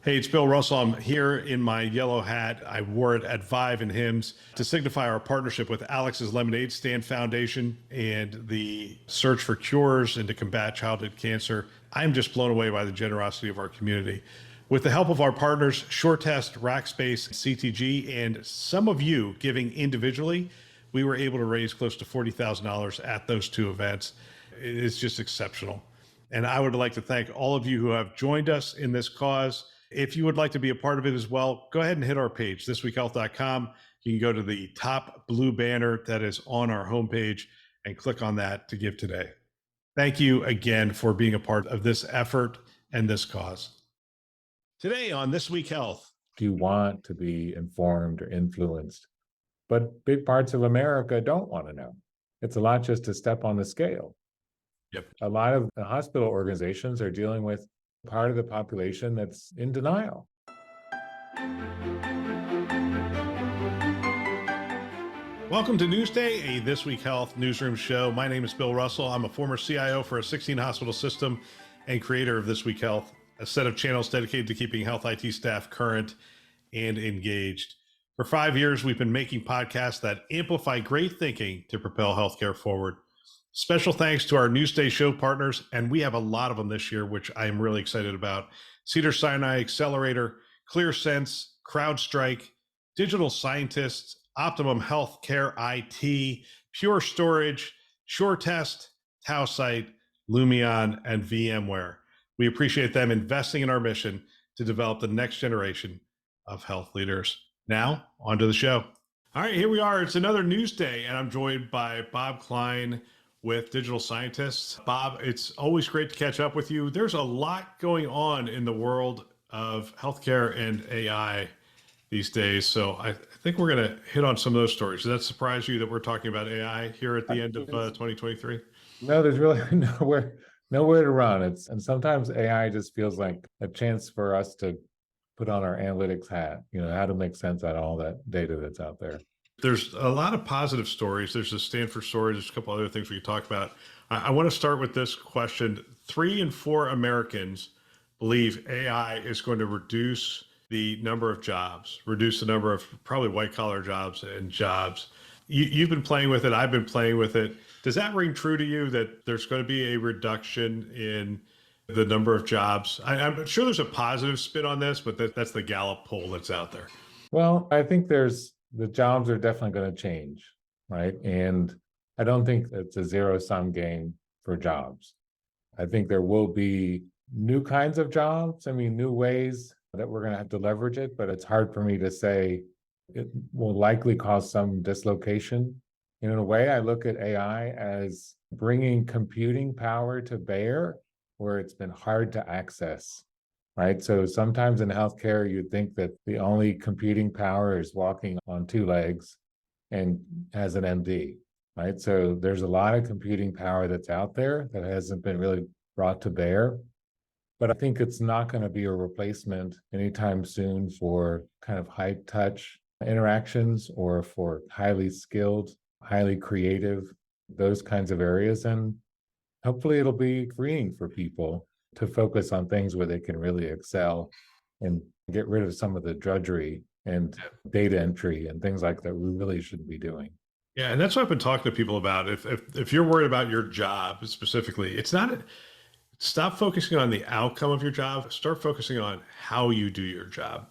Hey, it's Bill Russell. I'm here in my yellow hat. I wore it at Vive and Hims to signify our partnership with Alex's Lemonade Stand Foundation and the search for cures and to combat childhood cancer. I'm just blown away by the generosity of our community. With the help of our partners, SureTest, Rackspace, CTG, and some of you giving individually, we were able to raise close to $40,000 at those two events. It is just exceptional. And I would like to thank all of you who have joined us in this cause. If you would like to be a part of it as well, go ahead and hit our page, thisweekhealth.com. You can go to the top blue banner that is on our homepage and click on that to give today. Thank you again for being a part of this effort and this cause. Today on This Week Health. Do you want to be informed or influenced? But big parts of America don't want to know. It's a lot just to step on the scale. Yep. A lot of the hospital organizations are dealing with part of the population that's in denial. Welcome to Newsday, a This Week Health newsroom show. My name is Bill Russell. I'm a former CIO for a 16-hospital system and creator of This Week Health, a set of channels dedicated to keeping health IT staff current and engaged. For 5 years, we've been making podcasts that amplify great thinking to propel healthcare forward. Special thanks to our Newsday show partners, and we have a lot of them this year, which I am really excited about. Cedars-Sinai Accelerator, ClearSense, CrowdStrike, Digital Scientists, Optimum Healthcare IT, Pure Storage, SureTest, Tausight, Lumion, and VMware. We appreciate them investing in our mission to develop the next generation of health leaders. Now, on to the show. All right, here we are. It's another Newsday, and I'm joined by Bob Klein with Digital Scientists. Bob, it's always great to catch up with you. There's a lot going on in the world of healthcare and AI these days. So I think we're going to hit on some of those stories. Does that surprise you that we're talking about AI here at the end of 2023? No, there's really nowhere to run. And sometimes AI just feels like a chance for us to put on our analytics hat, how to make sense out of all that data that's out there. There's a lot of positive stories. There's the Stanford story. There's a couple other things we could talk about. I want to start with this question. 3 in 4 Americans believe AI is going to reduce the number of jobs, reduce the number of probably white collar jobs and jobs. You've been playing with it. I've been playing with it. Does that ring true to you that there's going to be a reduction in the number of jobs? I'm sure there's a positive spin on this, but that's the Gallup poll that's out there. Well, I think the jobs are definitely going to change, right? And I don't think it's a zero-sum game for jobs. I think there will be new kinds of jobs. New ways that we're going to have to leverage it, but it's hard for me to say. It will likely cause some dislocation. In a way, I look at AI as bringing computing power to bear where it's been hard to access. Right. So sometimes in healthcare, you'd think that the only computing power is walking on 2 legs and as an MD. Right. So there's a lot of computing power that's out there that hasn't been really brought to bear. But I think it's not going to be a replacement anytime soon for kind of high touch interactions or for highly skilled, highly creative, those kinds of areas. And hopefully it'll be freeing for people to focus on things where they can really excel and get rid of some of the drudgery and data entry and things like that we really shouldn't be doing. Yeah, and that's what I've been talking to people about. If you're worried about your job specifically, it's not stop focusing on the outcome of your job. Start focusing on how you do your job,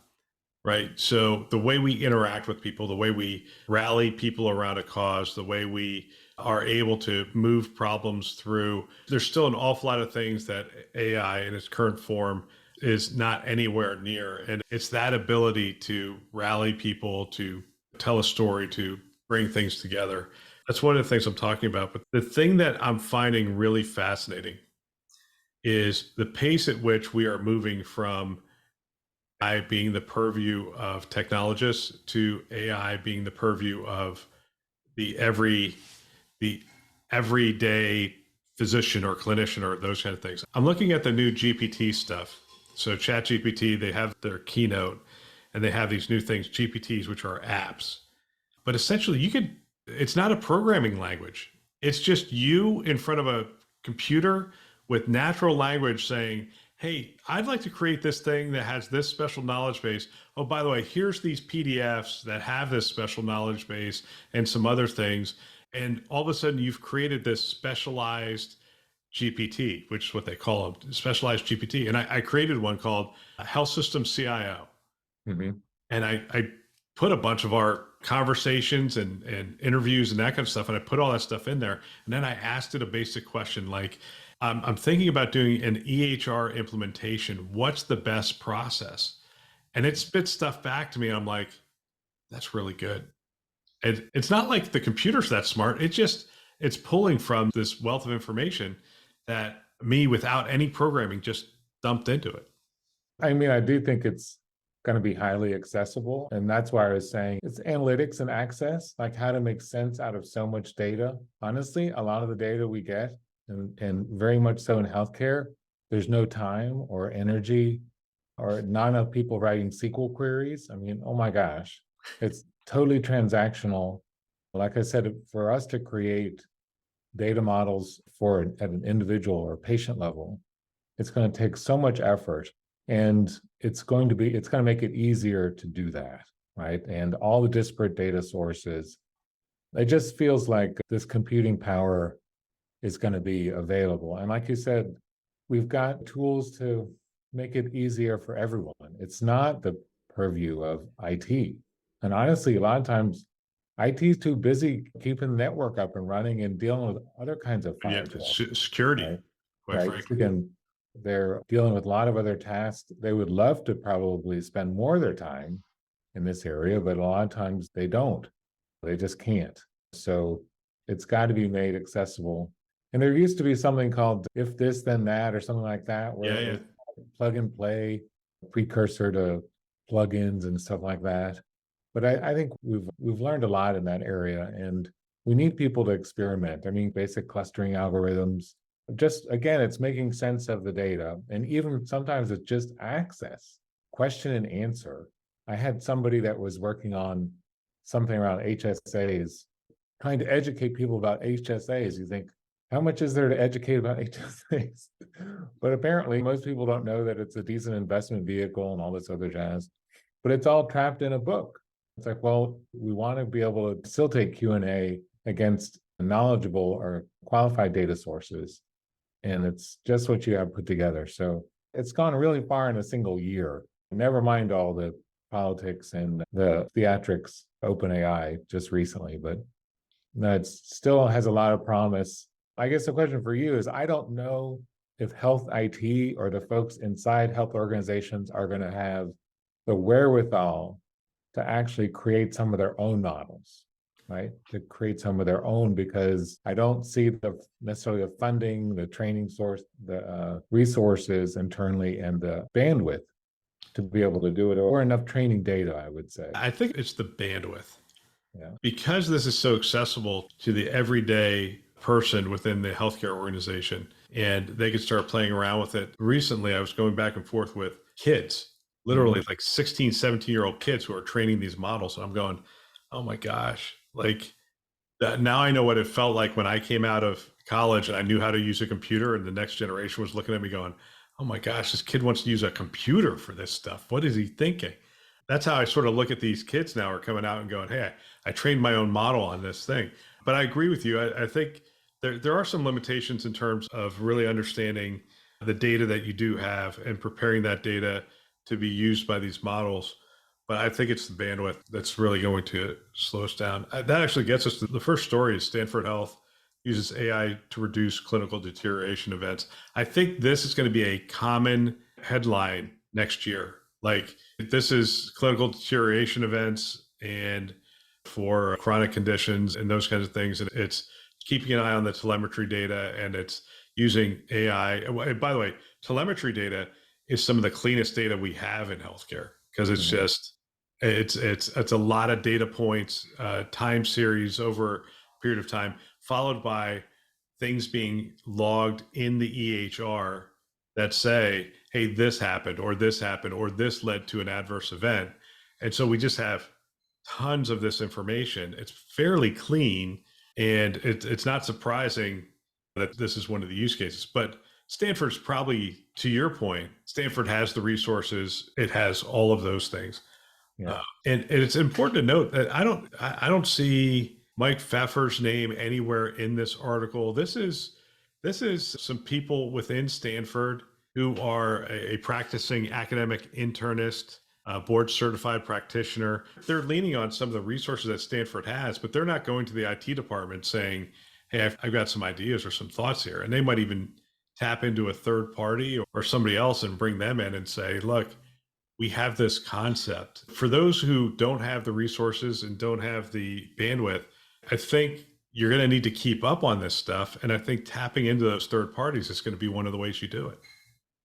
right? So the way we interact with people, the way we rally people around a cause, the way we are able to move problems through. There's still an awful lot of things that AI in its current form is not anywhere near. And it's that ability to rally people, to tell a story, to bring things together. That's one of the things I'm talking about. But the thing that I'm finding really fascinating is the pace at which we are moving from AI being the purview of technologists to AI being the purview of the everyday physician or clinician or those kind of things. I'm looking at the new GPT stuff. So ChatGPT, they have their keynote and they have these new things, GPTs, which are apps. But essentially it's not a programming language. It's just you in front of a computer with natural language saying, hey, I'd like to create this thing that has this special knowledge base. Oh, by the way, here's these PDFs that have this special knowledge base and some other things. And all of a sudden, you've created this specialized GPT, which is what they call them, specialized GPT. And I created one called Health System CIO. Mm-hmm. And I put a bunch of our conversations and interviews and that kind of stuff, and I put all that stuff in there. And then I asked it a basic question like, I'm thinking about doing an EHR implementation. What's the best process? And it spits stuff back to me. And I'm like, that's really good. And it's not like the computer's that smart. It's pulling from this wealth of information that me, without any programming, just dumped into it. I mean, I do think it's going to be highly accessible. And that's why I was saying it's analytics and access, like how to make sense out of so much data. Honestly, a lot of the data we get, and very much so in healthcare, there's no time or energy or not enough people writing SQL queries. I mean, oh my gosh, it's totally transactional. Like I said, for us to create data models for at an individual or patient level, it's going to take so much effort, and it's going to make it easier to do that, right? And all the disparate data sources, it just feels like this computing power is going to be available. And like you said, we've got tools to make it easier for everyone. It's not the purview of IT. And honestly, a lot of times IT is too busy keeping the network up and running and dealing with other kinds of Yeah, firewalls, security, right? quite Right. frankly. Again, they're dealing with a lot of other tasks. They would love to probably spend more of their time in this area, but a lot of times they don't. They just can't. So it's got to be made accessible. And there used to be something called if this, then that, or something like that, where Yeah, it yeah. was plug and play, precursor to plugins and stuff like that. But I think we've learned a lot in that area, and we need people to experiment. I mean, basic clustering algorithms. Just again, it's making sense of the data, and even sometimes it's just access, question and answer. I had somebody that was working on something around HSAs, trying to educate people about HSAs. You think, how much is there to educate about HSAs? But apparently, most people don't know that it's a decent investment vehicle and all this other jazz. But it's all trapped in a book. It's like, well, we want to be able to facilitate Q&A against knowledgeable or qualified data sources. And it's just what you have put together. So it's gone really far in a single year. Never mind all the politics and the theatrics, OpenAI just recently, but no, it still has a lot of promise. I guess the question for you is, I don't know if health IT or the folks inside health organizations are going to have the wherewithal to actually create some of their own models, right? To create some of their own, because I don't see the necessarily the funding, the training source, the resources internally, and the bandwidth to be able to do it, or enough training data, I would say. I think it's the bandwidth. Yeah. Because this is so accessible to the everyday person within the healthcare organization, and they could start playing around with it. Recently, I was going back and forth with kids, literally like 16, 17-year-old kids who are training these models. And I'm going, oh my gosh, like that. Now I know what it felt like when I came out of college and I knew how to use a computer, and the next generation was looking at me going, oh my gosh, this kid wants to use a computer for this stuff. What is he thinking? That's how I sort of look at these kids now are coming out and going, hey, I trained my own model on this thing. But I agree with you. I think there are some limitations in terms of really understanding the data that you do have and preparing that data to be used by these models. But I think it's the bandwidth that's really going to slow us down. That actually gets us to the first story is Stanford Health uses AI to reduce clinical deterioration events. I think this is going to be a common headline next year. Like, this is clinical deterioration events and for chronic conditions and those kinds of things. And it's keeping an eye on the telemetry data, and it's using AI. And by the way, telemetry data is some of the cleanest data we have in healthcare, because it's just it's a lot of data points, time series over a period of time, followed by things being logged in the EHR that say, hey, this happened, or this happened, or this led to an adverse event. And so we just have tons of this information. It's fairly clean, and it's not surprising that this is one of the use cases. But Stanford's probably, to your point, Stanford has the resources. It has all of those things. Yeah. And it's important to note that I don't see Mike Pfeffer's name anywhere in this article. This is some people within Stanford who are a practicing academic internist, board certified practitioner. They're leaning on some of the resources that Stanford has, but they're not going to the IT department saying, "Hey, I've got some ideas or some thoughts here." And they might even tap into a third party or somebody else and bring them in and say, "Look, we have this concept." For those who don't have the resources and don't have the bandwidth, I think you're going to need to keep up on this stuff. And I think tapping into those third parties is going to be one of the ways you do it.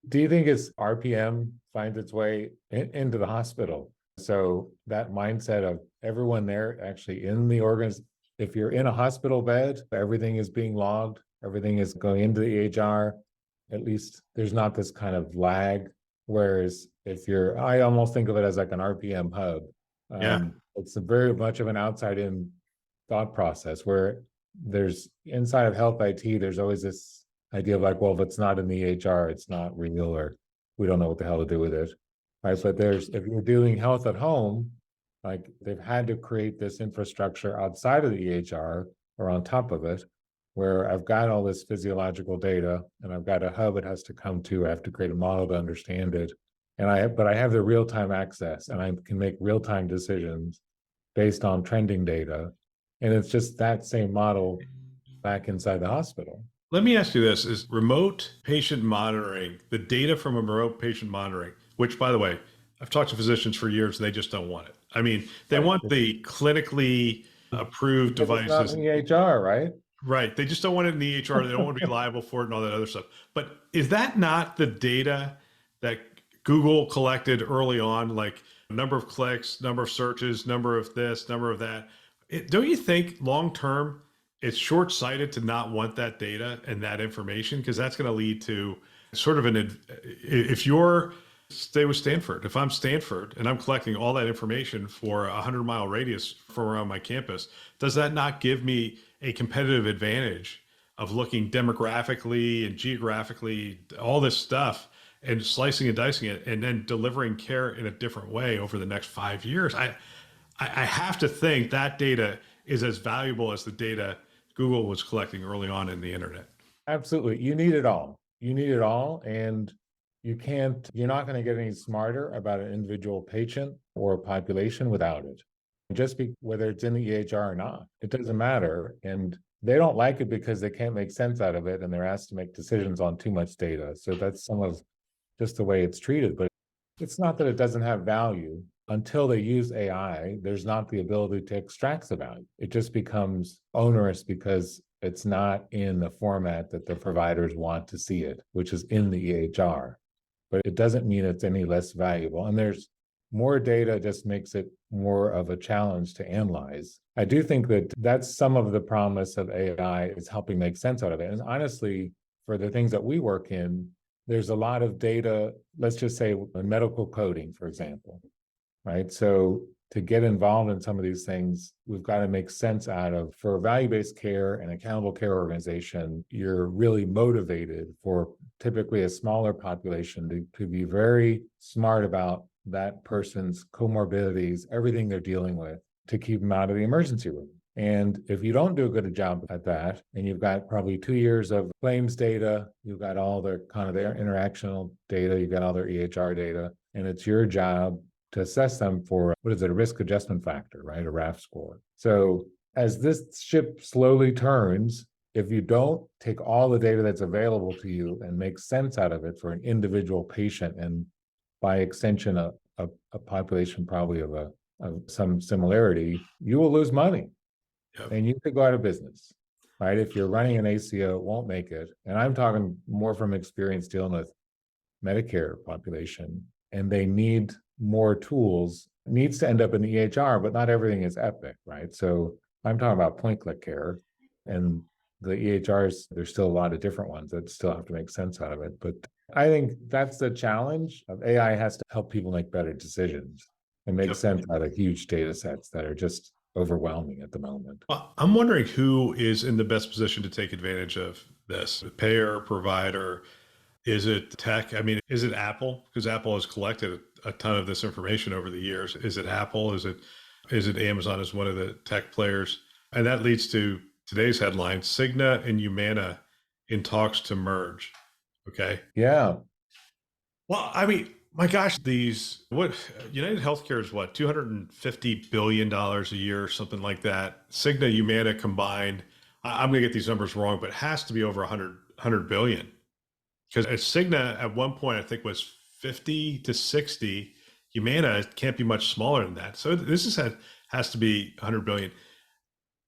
Do you think it's RPM finds its way into the hospital? So that mindset of everyone there actually in the if you're in a hospital bed, everything is being logged, everything is going into the EHR. At least there's not this kind of lag. Whereas I almost think of it as like an RPM hub. Yeah. It's very much of an outside in thought process where there's inside of health IT, there's always this idea of like, well, if it's not in the EHR, it's not real, or we don't know what the hell to do with it. Right. But if you're doing health at home, like they've had to create this infrastructure outside of the EHR or on top of it, where I've got all this physiological data and I've got a hub it has to come to. I have to create a model to understand it. But I have the real-time access and I can make real-time decisions based on trending data. And it's just that same model back inside the hospital. Let me ask you this: is remote patient monitoring, the data from a remote patient monitoring, which, by the way, I've talked to physicians for years and they just don't want it. I mean, they want the clinically approved devices. It's not in the EHR, right? Right. They just don't want it in the EHR. They don't want to be liable for it and all that other stuff. But is that not the data that Google collected early on, like number of clicks, number of searches, number of this, number of that? Don't you think long term it's short-sighted to not want that data and that information? Because that's going to lead to sort of if you're, stay with Stanford, if I'm Stanford and I'm collecting all that information for a 100-mile radius from around my campus, does that not give me a competitive advantage of looking demographically and geographically, all this stuff, and slicing and dicing it and then delivering care in a different way over the next 5 years? I have to think that data is as valuable as the data Google was collecting early on in the internet. Absolutely. You need it all. You need it all. And you're not going to get any smarter about an individual patient or a population without it. Whether it's in the EHR or not, it doesn't matter. And they don't like it because they can't make sense out of it and they're asked to make decisions on too much data. So that's some of just the way it's treated. But it's not that it doesn't have value. Until they use AI, there's not the ability to extract the value. It just becomes onerous because it's not in the format that the providers want to see it, which is in the EHR. But it doesn't mean it's any less valuable. And there's more data just makes it more of a challenge to analyze. I do think that that's some of the promise of AI is helping make sense out of it. And honestly, for the things that we work in, there's a lot of data, let's just say in medical coding, for example, right? So to get involved in some of these things, we've got to make sense out of, for value-based care and accountable care organization, you're really motivated for typically a smaller population to be very smart about that person's comorbidities, everything they're dealing with, to keep them out of the emergency room. And if you don't do a good job at that, and you've got probably 2 years of claims data, you've got all their kind of their interactional data, you've got all their EHR data, and it's your job to assess them for, what is it, a risk adjustment factor, right? A RAF score. So as this ship slowly turns, if you don't take all the data that's available to you and make sense out of it for an individual patient, and by extension, a population probably of some similarity, you will lose money. Yep. And you could go out of business, right? If you're running an ACO, it won't make it. And I'm talking more from experience dealing with Medicare population, and they need more tools. It needs to end up in the EHR, but not everything is Epic, right? So I'm talking about point-click care, and the EHRs, there's still a lot of different ones that still have to make sense out of it. But I think that's the challenge of AI. Has to help people make better decisions and make sense out of huge data sets that are just overwhelming at the moment. Well, I'm wondering who is in the best position to take advantage of this: the payer, provider. Is it tech? I mean, is it Apple? Because Apple has collected a ton of this information over the years. Is it Apple? Is it Amazon as one of the tech players? And that leads to today's headline: Cigna and Humana in talks to merge. Okay. Yeah. Well, I mean, my gosh, these what United Healthcare is what $250 billion a year, something like that. Cigna, Humana combined, I'm going to get these numbers wrong, but it has to be over 100 billion. Because Cigna at one point I think was 50 to 60. Humana can't be much smaller than that. So this has to be 100 billion.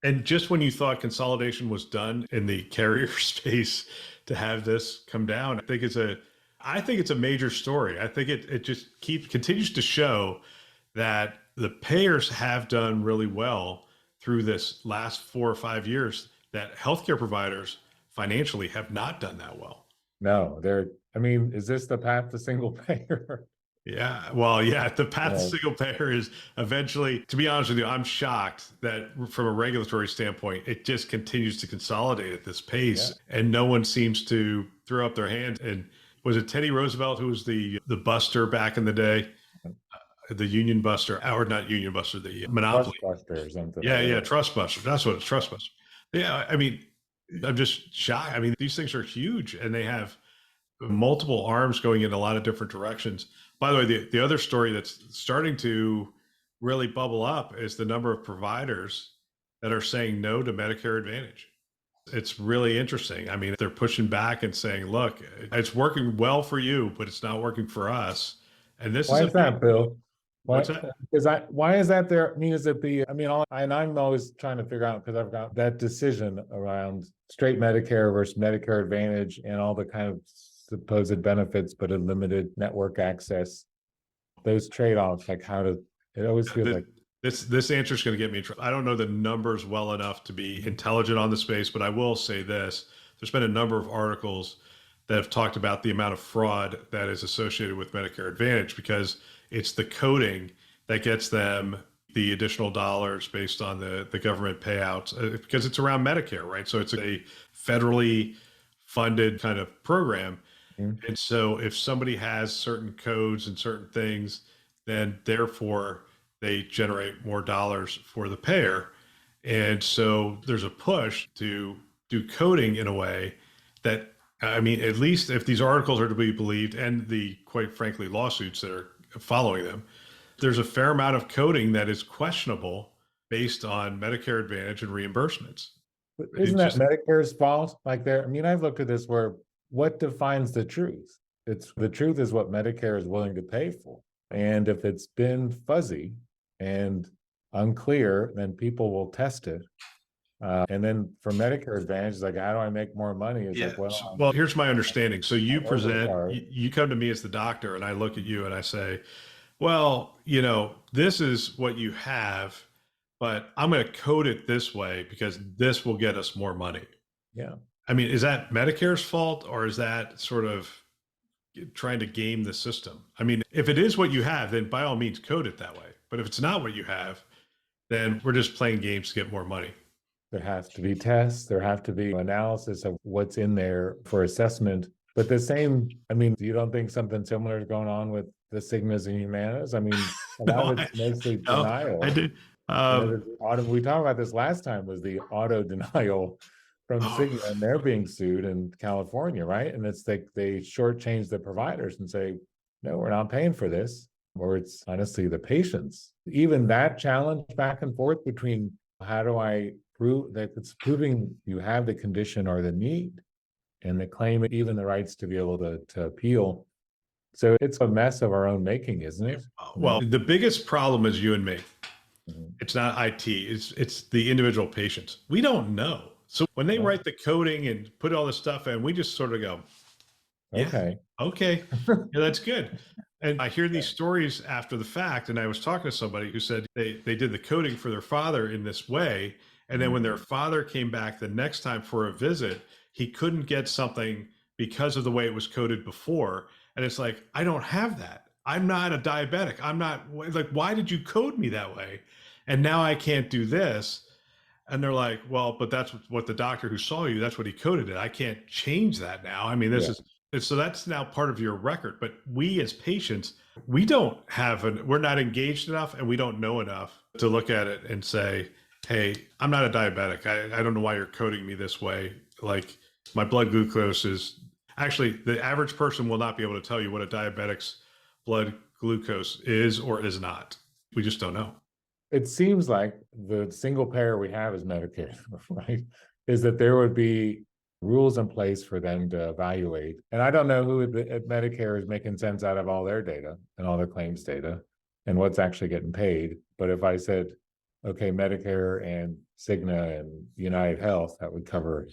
And just when you thought consolidation was done in the carrier space, to have this come down, I think it's a major story. I think it just continues to show that the payers have done really well through this last 4 or 5 years, that healthcare providers financially have not done that well. No, I mean, is this the path to single payer? Yeah, well, yeah, the path to Yeah. single payer is eventually, to be honest with you, I'm shocked that from a regulatory standpoint, it just continues to consolidate at this pace, and no one seems to throw up their hand. And was it Teddy Roosevelt who was the buster back in the day? The union buster, or not union buster, the monopoly. Trustbuster or something. Yeah, yeah, trust buster. That's what it's, trust buster. Yeah, I mean, I'm just shocked. I mean, these things are huge, and they have multiple arms going in a lot of different directions. By the way, the other story that's starting to really bubble up is the number of providers that are saying no to Medicare Advantage. It's really interesting. I mean, they're pushing back and saying, look, it's working well for you, but it's not working for us. And this Why is is that, Bill? Why, what's that? why is that there? I mean, is it and I'm always trying to figure out, because I've got that decision around straight Medicare versus Medicare Advantage and all the kind of supposed benefits, but a limited network access. Those trade-offs, like it always feels like. This answer is going to get me in trouble. I don't know the numbers well enough to be intelligent on the space, but I will say this. There's been a number of articles that have talked about the amount of fraud that is associated with Medicare Advantage, because it's the coding that gets them the additional dollars based on the government payouts, because it's around Medicare, right? So it's a federally funded kind of program. Mhm. And so if somebody has certain codes and certain things, then therefore they generate more dollars for the payer. And so there's a push to do coding in a way that, I mean, at least if these articles are to be believed, and the, quite frankly, lawsuits that are following them, there's a fair amount of coding that is questionable based on Medicare Advantage and reimbursements. But isn't that Medicare's fault? Like I mean, I've looked at this where what defines the truth? It's the truth is what Medicare is willing to pay for. And if it's been fuzzy and unclear, then people will test it. And then for Medicare Advantage, it's like, how do I make more money? It's like, well, here's my understanding. So you come to me as the doctor, and I look at you and I say, well, this is what you have, but I'm going to code it this way because this will get us more money. Yeah. I mean, is that Medicare's fault, or is that sort of trying to game the system? I mean, if it is what you have, then by all means code it that way. But if it's not what you have, then we're just playing games to get more money. There has to be tests. There have to be analysis of what's in there for assessment. But the same, I mean, you don't think something similar is going on with the Sigmas and Humanas? I mean, a lot of it's mostly denial. I did. We talked about this last time, was the auto denial from Cigna, and they're being sued in California, right? And it's like they shortchange the providers and say, no, we're not paying for this. Or it's honestly the patients. Even that challenge back and forth between how do I prove that it's proving you have the condition or the need, and the claim, even the rights to be able to appeal. So it's a mess of our own making, isn't it? Well, the biggest problem is you and me. Mhm. It's not IT. It's the individual patients. We don't know. So when they write the coding and put all this stuff in, we just sort of go, yeah, okay, yeah, that's good. And I hear these stories after the fact, and I was talking to somebody who said they did the coding for their father in this way, and then when their father came back the next time for a visit, he couldn't get something because of the way it was coded before. And it's like, I don't have that. I'm not a diabetic. I'm not, like, why did you code me that way? And now I can't do this. And they're like, well, but that's what the doctor who saw you, that's what he coded it. I can't change that now. I mean, this is And so that's now part of your record. But we as patients, we don't have we're not engaged enough and we don't know enough to look at it and say, hey, I'm not a diabetic. I don't know why you're coding me this way. Like my blood glucose is actually, the average person will not be able to tell you what a diabetic's blood glucose is or is not. We just don't know. It seems like the single payer we have is Medicare, right? Is that there would be rules in place for them to evaluate. And I don't know who at Medicare is making sense out of all their data and all their claims data and what's actually getting paid. But if I said, okay, Medicare and Cigna and United Health, that would cover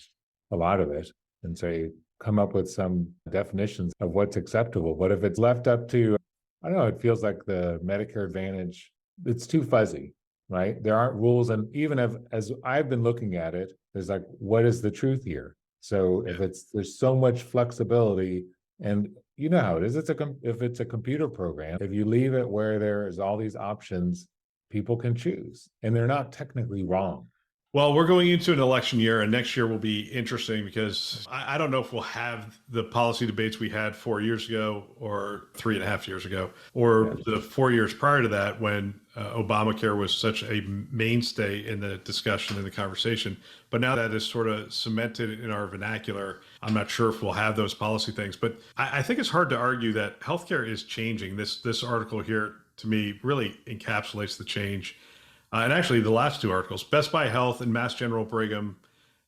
a lot of it, and say, come up with some definitions of what's acceptable. But if it's left up to, I don't know, it feels like the Medicare Advantage, it's too fuzzy, right? There aren't rules. And even if, as I've been looking at it, there's like, what is the truth here? So if there's so much flexibility, and you know how it is, if it's a computer program, if you leave it where there's all these options, people can choose and they're not technically wrong. Well, we're going into an election year, and next year will be interesting because I don't know if we'll have the policy debates we had 4 years ago, or 3.5 years ago, or the 4 years prior to that when Obamacare was such a mainstay in the discussion and the conversation. But now that is sort of cemented in our vernacular, I'm not sure if we'll have those policy things. But I think it's hard to argue that healthcare is changing. This article here, to me, really encapsulates the change. And actually, the last two articles, Best Buy Health and Mass General Brigham,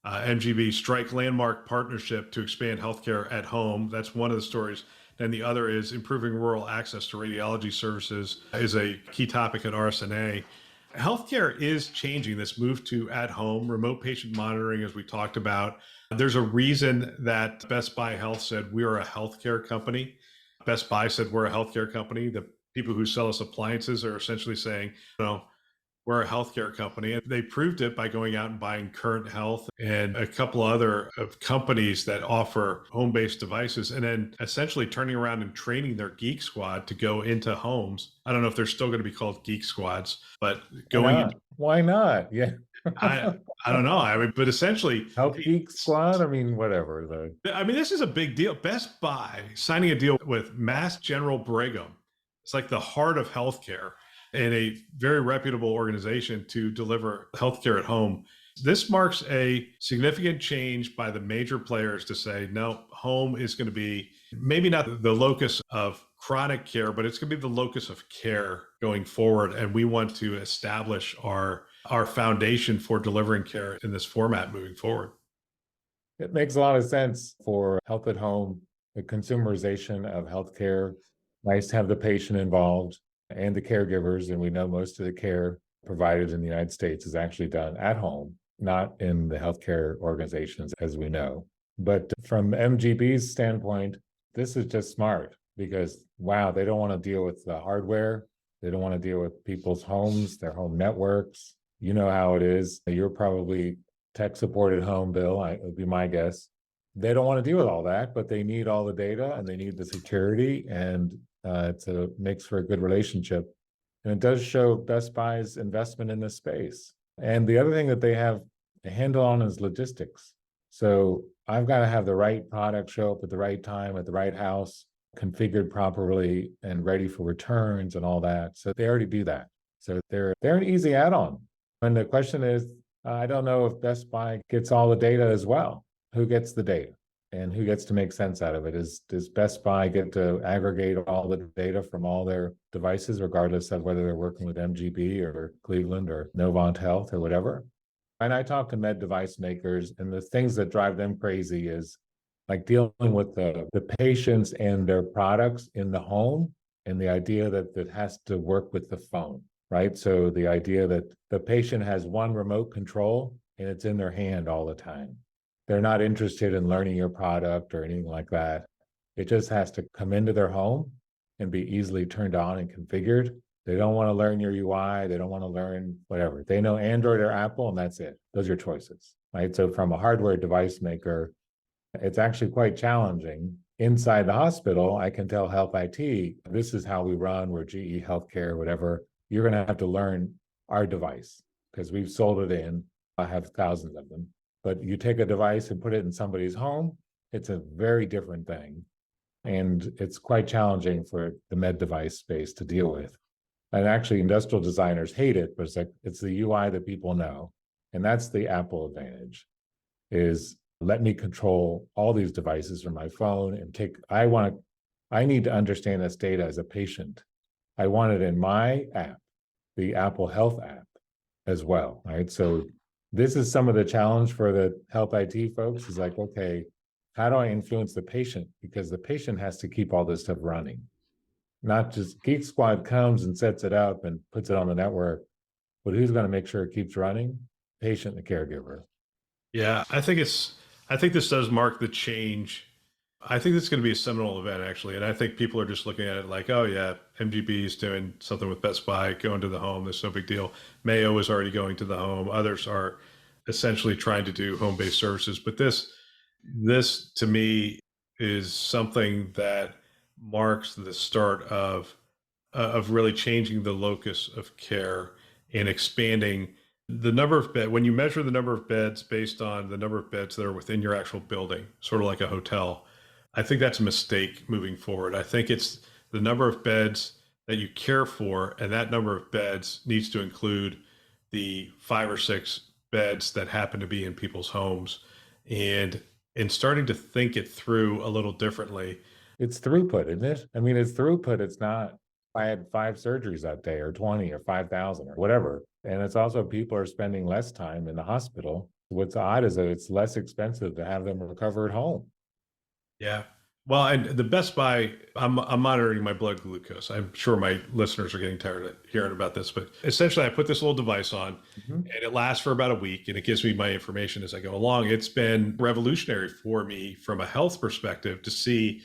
MGB, strike landmark partnership to expand healthcare at home. That's one of the stories. And the other is improving rural access to radiology services is a key topic at RSNA. Healthcare is changing. This move to at home, remote patient monitoring, as we talked about. There's a reason that Best Buy Health said we are a healthcare company. Best Buy said we're a healthcare company. The people who sell us appliances are essentially saying, we're a healthcare company. And they proved it by going out and buying Current Health and a couple other companies that offer home-based devices, and then essentially turning around and training their Geek Squad to go into homes. I don't know if they're still going to be called Geek Squads, but going Why not? Yeah. I don't know. I mean, but essentially, Health Geek Squad. I mean, whatever. I mean, this is a big deal. Best Buy signing a deal with Mass General Brigham. It's like the heart of healthcare, and a very reputable organization to deliver healthcare at home. This marks a significant change by the major players to say, no, home is going to be maybe not the locus of chronic care, but it's going to be the locus of care going forward. And we want to establish our foundation for delivering care in this format moving forward. It makes a lot of sense for health at home, the consumerization of healthcare. Nice to have the patient involved and the caregivers. And we know most of the care provided in the United States is actually done at home, not in the healthcare organizations, as we know. But from MGB's standpoint, this is just smart because, wow, they don't want to deal with the hardware. They don't want to deal with people's homes, their home networks. You know how it is. You're probably tech supported home, Bill, it would be my guess. They don't want to deal with all that, but they need all the data and they need the security, and makes for a good relationship. And it does show Best Buy's investment in this space. And the other thing that they have a handle on is logistics. So I've got to have the right product show up at the right time at the right house, configured properly and ready for returns and all that. So they already do that. So they're an easy add-on. And the question is, I don't know if Best Buy gets all the data as well. Who gets the data? And who gets to make sense out of it? Does Best Buy get to aggregate all the data from all their devices, regardless of whether they're working with MGB or Cleveland or Novant Health or whatever? And I talk to med device makers, and the things that drive them crazy is like dealing with the patients and their products in the home, and the idea that it has to work with the phone, right? So the idea that the patient has one remote control and it's in their hand all the time. They're not interested in learning your product or anything like that. It just has to come into their home and be easily turned on and configured. They don't want to learn your UI. They don't want to learn whatever. They know Android or Apple, and that's it. Those are your choices, right? So from a hardware device maker, it's actually quite challenging. Inside the hospital, I can tell Health IT, this is how we run. We're GE Healthcare, whatever. You're going to have to learn our device because we've sold it in. I have thousands of them. But you take a device and put it in somebody's home, it's a very different thing. And it's quite challenging for the med device space to deal with. And actually, industrial designers hate it, but it's like it's the UI that people know. And that's the Apple advantage is let me control all these devices from my phone and I need to understand this data as a patient. I want it in my app, the Apple Health app as well, right? So this is some of the challenge for the health IT folks is like, okay, how do I influence the patient? Because the patient has to keep all this stuff running. Not just Geek Squad comes and sets it up and puts it on the network, but who's going to make sure it keeps running? Patient, the caregiver. Yeah, I think this does mark the change. I think this is going to be a seminal event, actually. And I think people are just looking at it like, oh, yeah, MGB is doing something with Best Buy, going to the home. There's no big deal. Mayo is already going to the home. Others are essentially trying to do home-based services. But this to me is something that marks the start of really changing the locus of care and expanding the number of beds. When you measure the number of beds based on the number of beds that are within your actual building, sort of like a hotel, I think that's a mistake moving forward. I think it's the number of beds that you care for, and that number of beds needs to include the 5 or 6 beds that happen to be in people's homes, and starting to think it through a little differently. It's throughput, isn't it? I mean, it's throughput. It's not, I had 5 surgeries that day or 20 or 5,000 or whatever. And it's also people are spending less time in the hospital. What's odd is that it's less expensive to have them recover at home. Yeah. Well, and the Best Buy, I'm monitoring my blood glucose. I'm sure my listeners are getting tired of hearing about this, but essentially, I put this little device on, Mhm. and it lasts for about a week, and it gives me my information as I go along. It's been revolutionary for me from a health perspective to see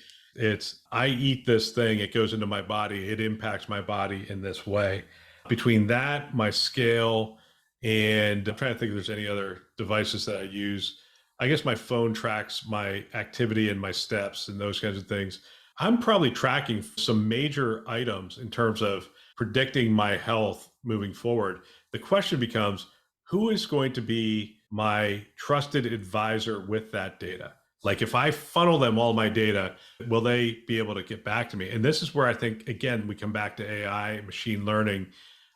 I eat this thing, it goes into my body, it impacts my body in this way. Between that, my scale, and I'm trying to think if there's any other devices that I use. I guess my phone tracks my activity and my steps and those kinds of things. I'm probably tracking some major items in terms of predicting my health moving forward. The question becomes, who is going to be my trusted advisor with that data? Like if I funnel them all my data, will they be able to get back to me? And this is where I think, again, we come back to AI, machine learning.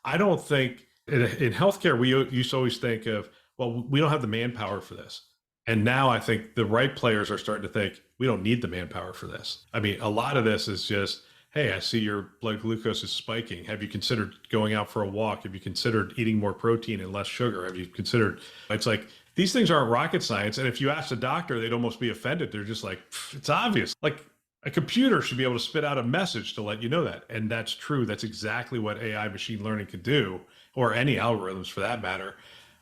I don't think in healthcare, we used to always think of, well, we don't have the manpower for this. And now I think the right players are starting to think we don't need the manpower for this. I mean, a lot of this is just, hey, I see your blood glucose is spiking. Have you considered going out for a walk? Have you considered eating more protein and less sugar? Have you considered, it's like, these things aren't rocket science. And if you ask a doctor, they'd almost be offended. They're just like, it's obvious. Like a computer should be able to spit out a message to let you know that. And that's true. That's exactly what AI machine learning can do, or any algorithms for that matter.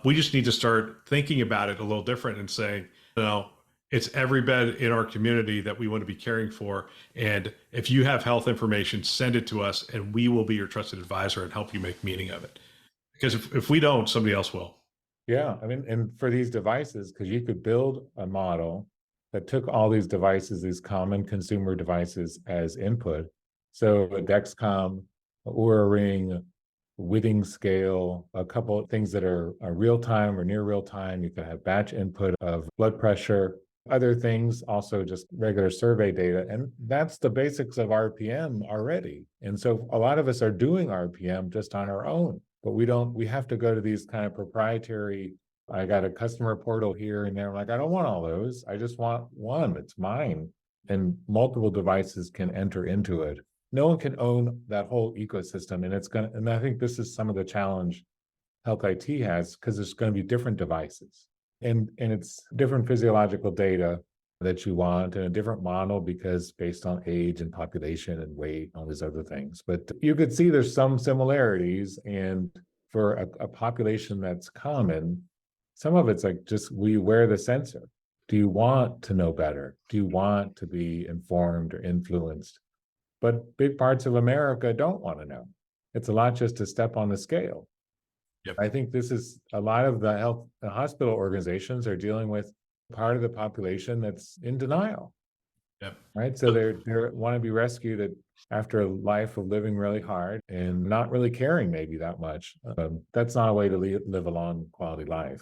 We just need to start thinking about it a little different and saying, no, it's every bed in our community that we want to be caring for. And if you have health information, send it to us and we will be your trusted advisor and help you make meaning of it. Because if we don't, somebody else will. Yeah. I mean, and for these devices, because you could build a model that took all these devices, these common consumer devices as input. So a Dexcom or a Ring, Withing scale, a couple of things that are real time or near real time. You could have batch input of blood pressure, other things, also just regular survey data. And that's the basics of RPM already. And so a lot of us are doing RPM just on our own, but we have to go to these kind of proprietary. I got a customer portal here and there. I'm like, I don't want all those. I just want one. It's mine. And multiple devices can enter into it. No one can own that whole ecosystem. And I think this is some of the challenge health IT has, because there's going to be different devices and it's different physiological data that you want and a different model because based on age and population and weight, all these other things. But you could see there's some similarities. And for a population that's common, some of it's like just we wear the sensor. Do you want to know better? Do you want to be informed or influenced? But big parts of America don't want to know. It's a lot just to step on the scale. Yep. I think this is a lot of the hospital organizations are dealing with part of the population that's in denial. Yep. Right. So they want to be rescued after a life of living really hard and not really caring maybe that much. That's not a way to live a long quality life,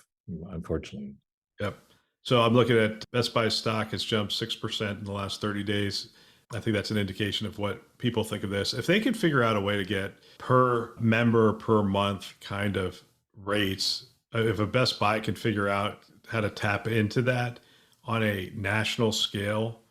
unfortunately. Yep. So I'm looking at Best Buy stock has jumped 6% in the last 30 days. I think that's an indication of what people think of this. If they could figure out a way to get per member per month kind of rates, if a Best Buy can figure out how to tap into that on a national scale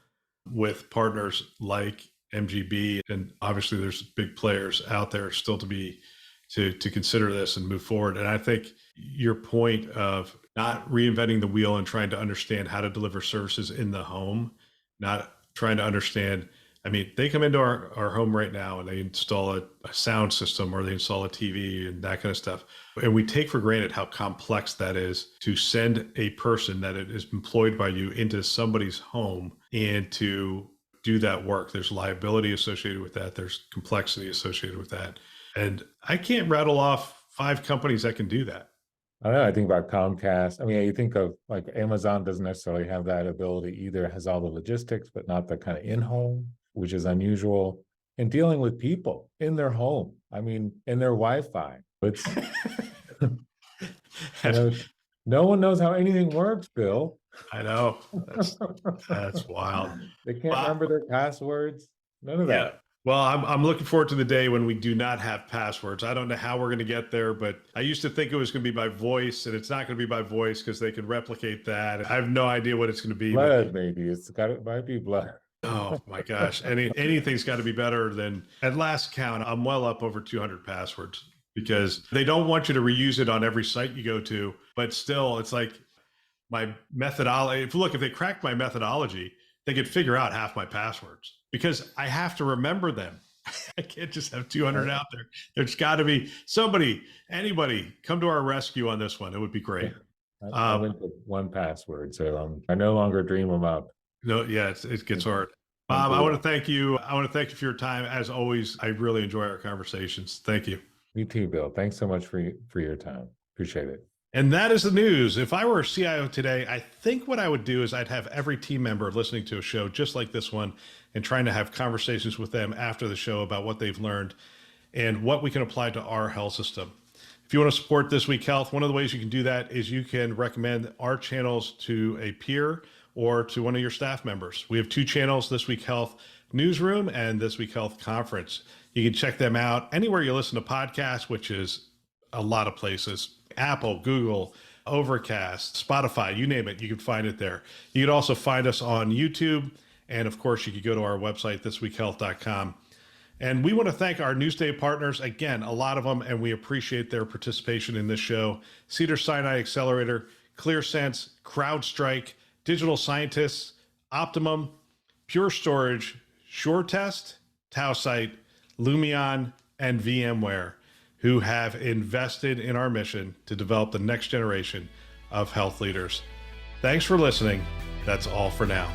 with partners like MGB, and obviously there's big players out there still to consider this and move forward. And I think your point of not reinventing the wheel and trying to understand how to deliver services in the home, not trying to understand. I mean, they come into our home right now and they install a sound system or they install a TV and that kind of stuff. And we take for granted how complex that is to send a person that is employed by you into somebody's home and to do that work. There's liability associated with that. There's complexity associated with that. And I can't rattle off 5 companies that can do that. I don't know. I think about Comcast. I mean, you think of like Amazon doesn't necessarily have that ability either. It has all the logistics, but not the kind of in-home, which is unusual. And dealing with people in their home. I mean, in their Wi-Fi. It's no one knows how anything works, Bill. I know. That's wild. They can't remember their passwords. None of that. Well, I'm looking forward to the day when we do not have passwords. I don't know how we're going to get there, but I used to think it was going to be by voice, and it's not going to be by voice because they could replicate that. I have no idea what it's going to be. Blood, maybe. It might be blood. Oh my gosh. Anything's got to be better than, at last count, I'm well up over 200 passwords because they don't want you to reuse it on every site you go to, but still it's like my methodology. If they cracked my methodology, they could figure out half my passwords because I have to remember them. I can't just have 200 out there. There's got to be anybody come to our rescue on this one. It would be great. I went with 1Password, so I no longer dream them up. No, yeah, it gets hard. Bob, I want to thank you. I want to thank you for your time. As always, I really enjoy our conversations. Thank you. Me too, Bill. Thanks so much for your time. Appreciate it. And that is the news. If I were a CIO today, I think what I would do is I'd have every team member listening to a show just like this one and trying to have conversations with them after the show about what they've learned and what we can apply to our health system. If you want to support This Week Health, one of the ways you can do that is you can recommend our channels to a peer or to one of your staff members. We have 2 channels, This Week Health Newsroom and This Week Health Conference. You can check them out anywhere you listen to podcasts, which is a lot of places. Apple, Google, Overcast, Spotify, you name it, you can find it there. You can also find us on YouTube. And of course, you can go to our website, thisweekhealth.com. And we want to thank our Newsday partners, again, a lot of them, and we appreciate their participation in this show. Cedars-Sinai Accelerator, ClearSense, CrowdStrike, Digital Scientists, Optimum, Pure Storage, SureTest, Tausight, Lumion, and VMware, who have invested in our mission to develop the next generation of health leaders. Thanks for listening. That's all for now.